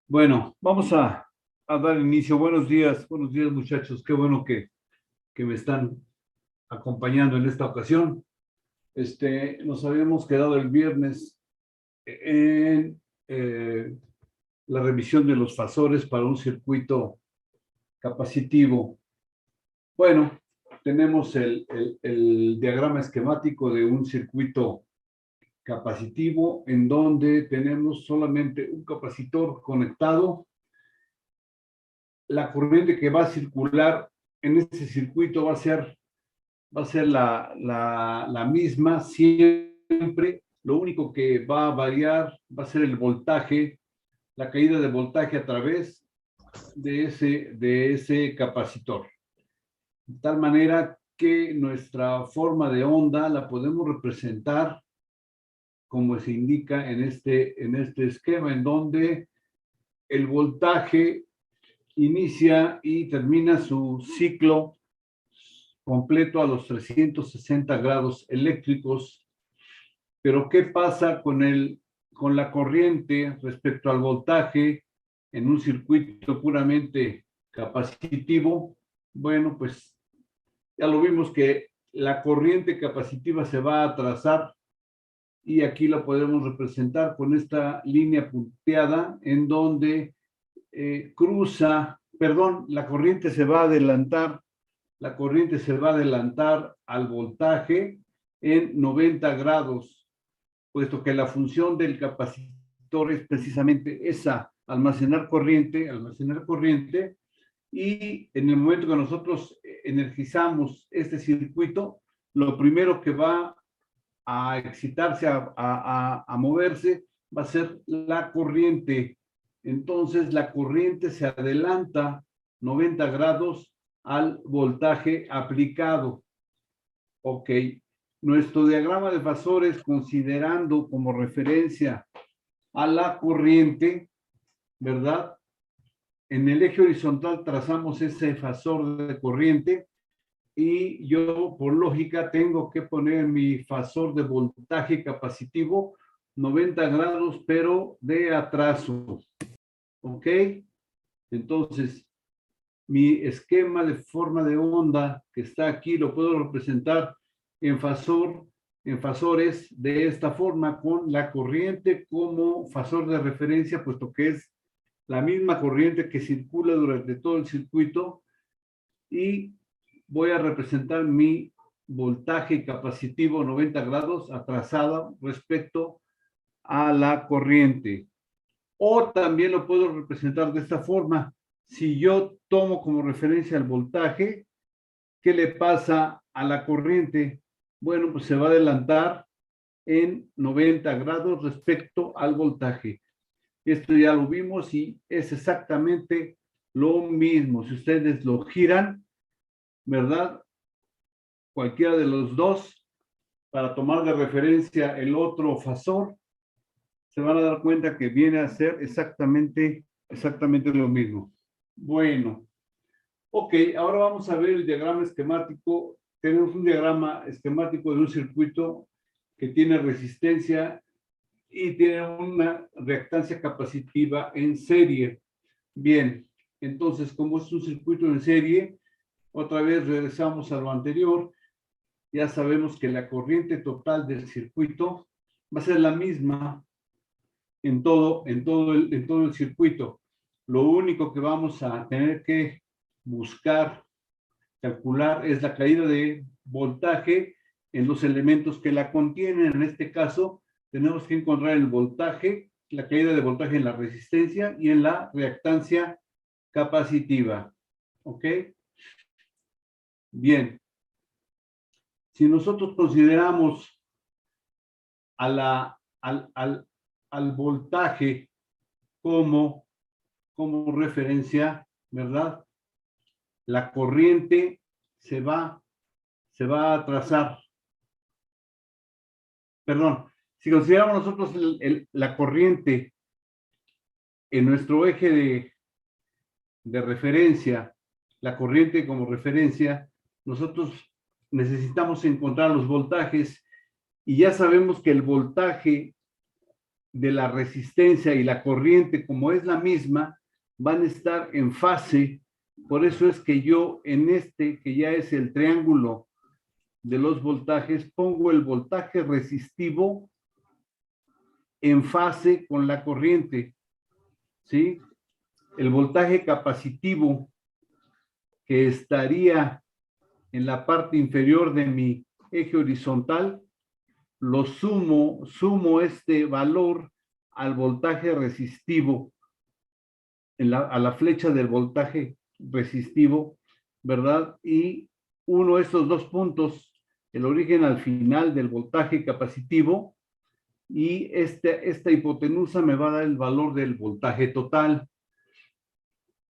Bueno, vamos a dar inicio. Buenos días muchachos. Qué bueno que me están acompañando en esta ocasión. Nos habíamos quedado el viernes en la revisión de los fasores para un circuito capacitivo. Bueno, tenemos el diagrama esquemático de un circuito capacitivo en donde tenemos solamente un capacitor conectado. La corriente que va a circular en este circuito va a ser la misma siempre. Lo único que va a variar va a ser el voltaje, la caída de voltaje a través de ese capacitor. De tal manera que nuestra forma de onda la podemos representar como se indica en este esquema, en donde el voltaje inicia y termina su ciclo completo a los 360 grados eléctricos. Pero ¿qué pasa con la corriente respecto al voltaje en un circuito puramente capacitivo? Bueno, pues ya lo vimos que la corriente capacitiva se va a trazar y aquí lo podemos representar con esta línea punteada en donde la corriente se va a adelantar, al voltaje en 90 grados, puesto que la función del capacitor es precisamente esa, almacenar corriente, y en el momento que nosotros energizamos este circuito, lo primero que va a excitarse, a moverse, va a ser la corriente. Entonces la corriente se adelanta 90 grados al voltaje aplicado. Ok. Nuestro diagrama de fasores, considerando como referencia a la corriente, ¿verdad? En el eje horizontal trazamos ese fasor de corriente y yo, por lógica, tengo que poner mi fasor de voltaje capacitivo 90 grados, pero de atraso. ¿Ok? Entonces, mi esquema de forma de onda que está aquí lo puedo representar en fasores de esta forma, con la corriente como fasor de referencia, puesto que es la misma corriente que circula durante todo el circuito, y voy a representar mi voltaje capacitivo 90 grados atrasada respecto a la corriente. O también lo puedo representar de esta forma. Si yo tomo como referencia el voltaje, ¿qué le pasa a la corriente? Bueno, pues se va a adelantar en 90 grados respecto al voltaje. Esto ya lo vimos y es exactamente lo mismo. Si ustedes lo giran, ¿verdad? Cualquiera de los dos, para tomar de referencia el otro fasor, se van a dar cuenta que viene a ser exactamente lo mismo. Bueno, ok, ahora vamos a ver el diagrama esquemático. Tenemos un diagrama esquemático de un circuito que tiene resistencia y tiene una reactancia capacitiva en serie. Bien, entonces, como es un circuito en serie, otra vez regresamos a lo anterior. Ya sabemos que la corriente total del circuito va a ser la misma en todo el circuito. Lo único que vamos a tener que buscar, calcular, es la caída de voltaje en los elementos que la contienen. En este caso, tenemos que encontrar el voltaje, la caída de voltaje en la resistencia y en la reactancia capacitiva. ¿Ok? Bien. Si nosotros consideramos a al voltaje como, como referencia, ¿verdad? La corriente se va, se va a trazar. Perdón, si consideramos nosotros la corriente en nuestro eje de referencia, la corriente como referencia, nosotros necesitamos encontrar los voltajes y ya sabemos que el voltaje de la resistencia y la corriente, como es la misma, van a estar en fase. Por eso es que yo en este, que ya es el triángulo de los voltajes, pongo el voltaje resistivo en fase con la corriente, ¿sí? El voltaje capacitivo, que estaría en la parte inferior de mi eje horizontal, lo sumo este valor al voltaje resistivo, a la flecha del voltaje resistivo, ¿verdad? Y uno de estos dos puntos, el origen al final del voltaje capacitivo, y esta hipotenusa me va a dar el valor del voltaje total.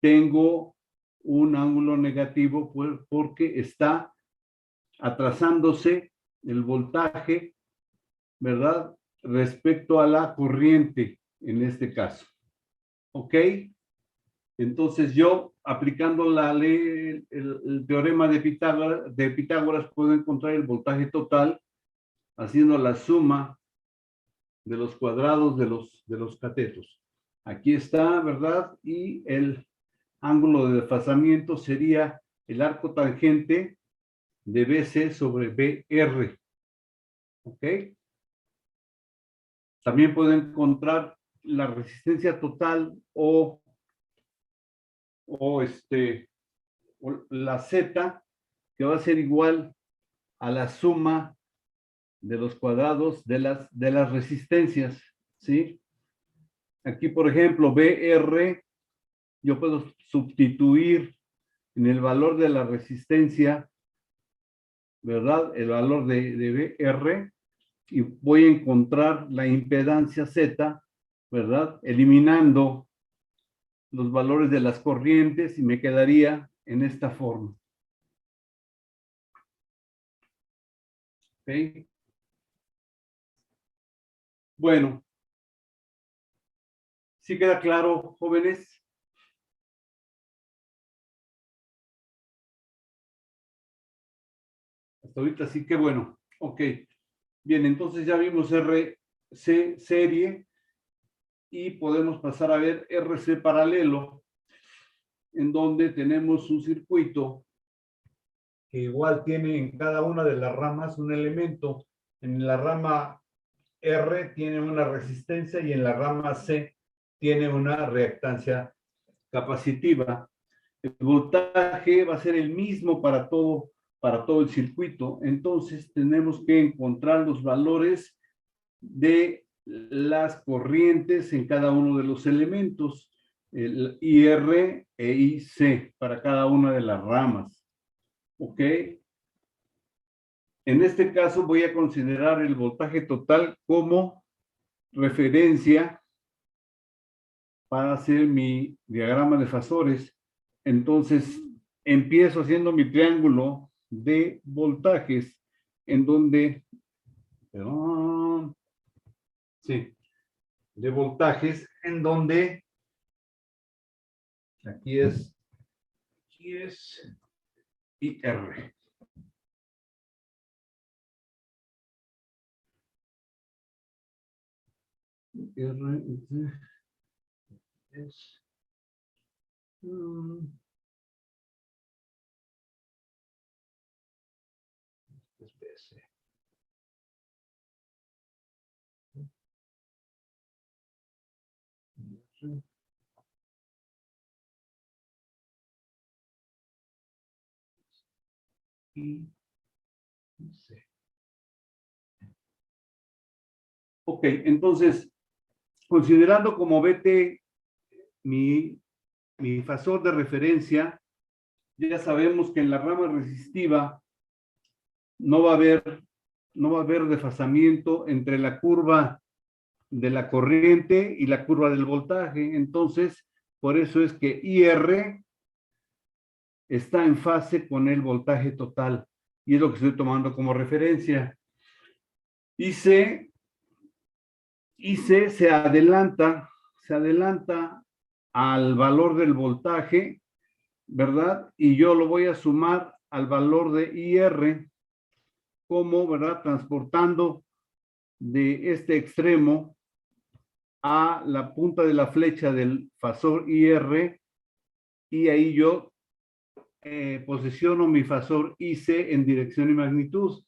Tengo un ángulo negativo porque está atrasándose el voltaje, ¿verdad? Respecto a la corriente, en este caso. ¿Ok? Entonces yo, aplicando la ley, el teorema de Pitágoras, puedo encontrar el voltaje total haciendo la suma de los cuadrados de los catetos. Aquí está, ¿verdad? Y el ángulo de desfasamiento sería el arco tangente de BC sobre BR. ¿Ok? También puedo encontrar la resistencia total o la Z, que va a ser igual a la suma de los cuadrados de las resistencias, ¿sí? Aquí, por ejemplo, BR, yo puedo sustituir en el valor de la resistencia, ¿verdad? El valor de BR, y voy a encontrar la impedancia Z, ¿verdad? Eliminando los valores de las corrientes y me quedaría en esta forma. ¿Ok? Bueno, ¿sí queda claro, jóvenes? Hasta ahorita sí que bueno. Ok. Bien, entonces ya vimos RC serie y podemos pasar a ver RC paralelo, en donde tenemos un circuito que igual tiene en cada una de las ramas un elemento. En la rama R tiene una resistencia y en la rama C tiene una reactancia capacitiva. El voltaje va a ser el mismo para todo el circuito. Entonces tenemos que encontrar los valores de las corrientes en cada uno de los elementos, el IR e IC para cada una de las ramas. ¿Ok? En este caso voy a considerar el voltaje total como referencia para hacer mi diagrama de fasores. Entonces, empiezo haciendo mi triángulo de voltajes, en donde, perdón, sí, de voltajes, en donde, aquí es IR. Es BC. Y C. Ok, entonces, considerando como BT mi fasor de referencia, ya sabemos que en la rama resistiva no va a haber desfasamiento entre la curva de la corriente y la curva del voltaje. Entonces, por eso es que IR está en fase con el voltaje total. Y es lo que estoy tomando como referencia. IC se adelanta al valor del voltaje, ¿verdad? Y yo lo voy a sumar al valor de IR, como, ¿verdad? Transportando de este extremo a la punta de la flecha del fasor IR y ahí yo posiciono mi fasor IC en dirección y magnitud.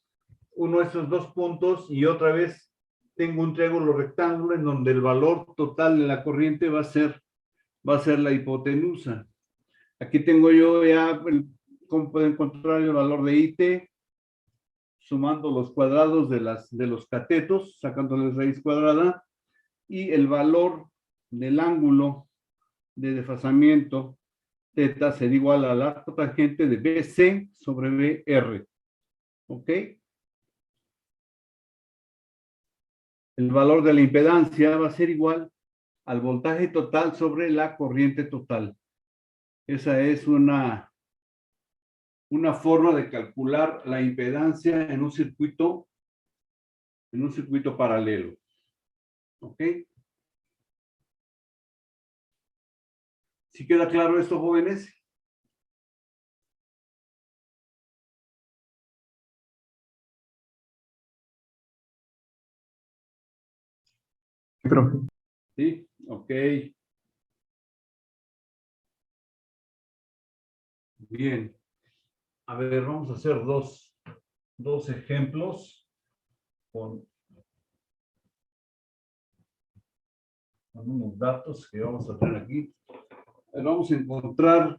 Uno de esos dos puntos y otra vez tengo un triángulo rectángulo en donde el valor total de la corriente va a ser la hipotenusa. Aquí tengo yo ya, como pueden encontrar el valor de IT, sumando los cuadrados de los catetos, sacándoles raíz cuadrada, y el valor del ángulo de desfasamiento θ será igual al arco tangente de BC sobre BR. ¿Ok? El valor de la impedancia va a ser igual al voltaje total sobre la corriente total. Esa es una forma de calcular la impedancia en un circuito paralelo. ¿Ok? ¿Sí queda claro esto, jóvenes? Sí, profe. Sí, ok. Bien. A ver, vamos a hacer dos ejemplos con unos datos que vamos a tener aquí. Vamos a encontrar,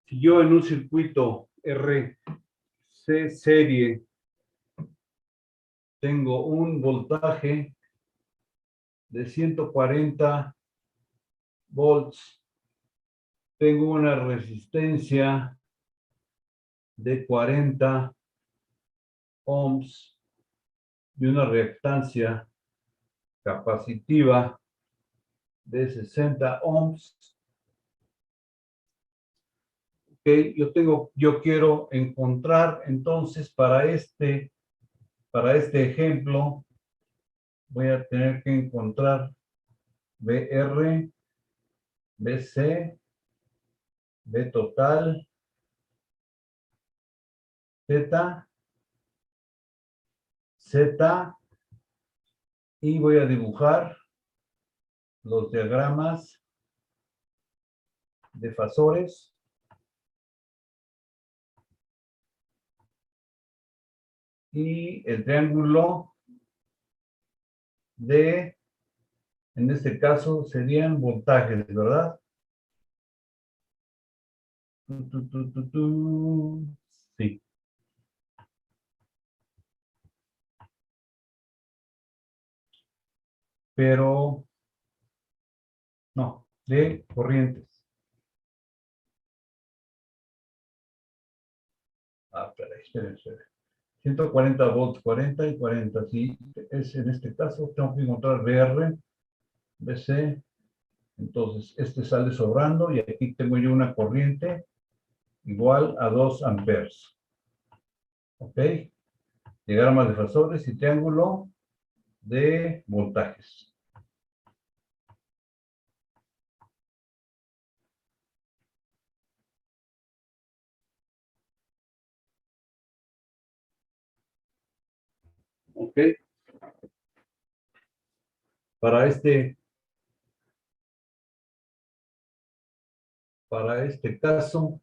si yo en un circuito RC serie tengo un voltaje de 140 volts, tengo una resistencia de 40 ohms y una reactancia capacitiva de 60 ohms. Okay, yo quiero encontrar entonces para este ejemplo voy a tener que encontrar BR, BC, B total, Z, Z y voy a dibujar los diagramas de fasores y el triángulo de, en este caso, serían voltajes, ¿verdad? Sí. Pero, no, de corrientes. Espera. 140 volts, 40 y 40. Sí, es en este caso, tengo que encontrar BR, BC. Entonces, este sale sobrando y aquí tengo yo una corriente igual a 2 amperes. ¿Ok? Diagrama de fasores y triángulo de voltajes. ¿Ok? Para este caso,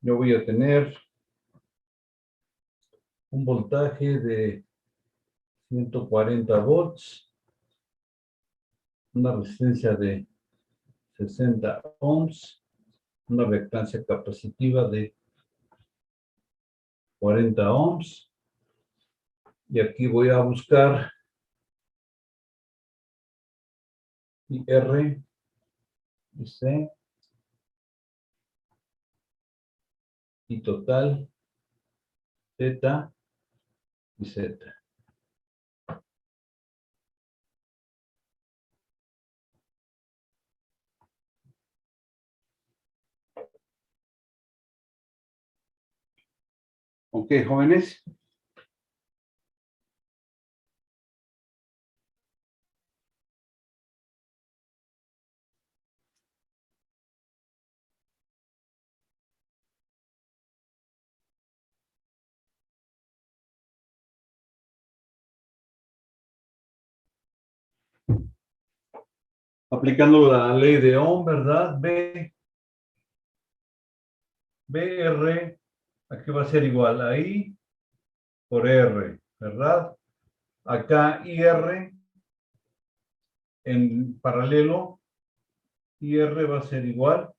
yo voy a tener un voltaje de 140 volts, una resistencia de 60 ohms, una reactancia capacitiva de 40 ohms. Y aquí voy a buscar R y C y total Z y Z. Ok, jóvenes. aplicando la ley de Ohm, ¿verdad? BR, aquí va a ser igual a I por R, ¿verdad? Acá IR en paralelo, IR va a ser igual.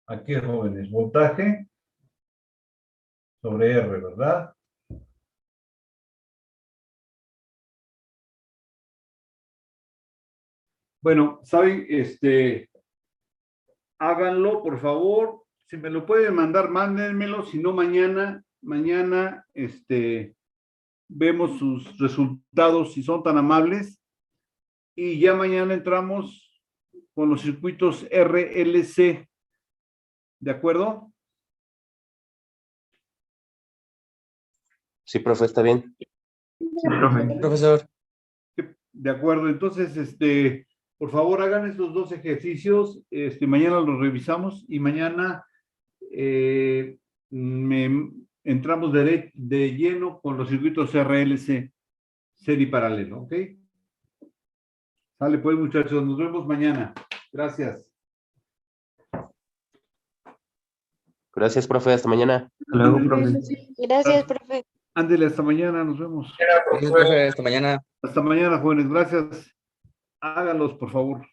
Aquí, jóvenes, voltaje sobre R, ¿verdad? Bueno, ¿saben? Háganlo, por favor. Si me lo pueden mandar, mándenmelo. Si no, mañana, vemos sus resultados, si son tan amables. Y ya mañana entramos con los circuitos RLC. ¿De acuerdo? Sí, profe, está bien. Sí, profe. Profesor. De acuerdo. Entonces, por favor, hagan estos dos ejercicios. Mañana los revisamos y mañana entramos de lleno con los circuitos RLC, serie paralelo, ¿ok? Sale pues, muchachos, nos vemos mañana. Gracias. Gracias, profe. Hasta mañana. Hasta luego, profe. Gracias, profe. Ándele, hasta mañana, nos vemos. Gracias, profe. Hasta mañana. Hasta mañana, jóvenes, gracias. Háganlos, por favor.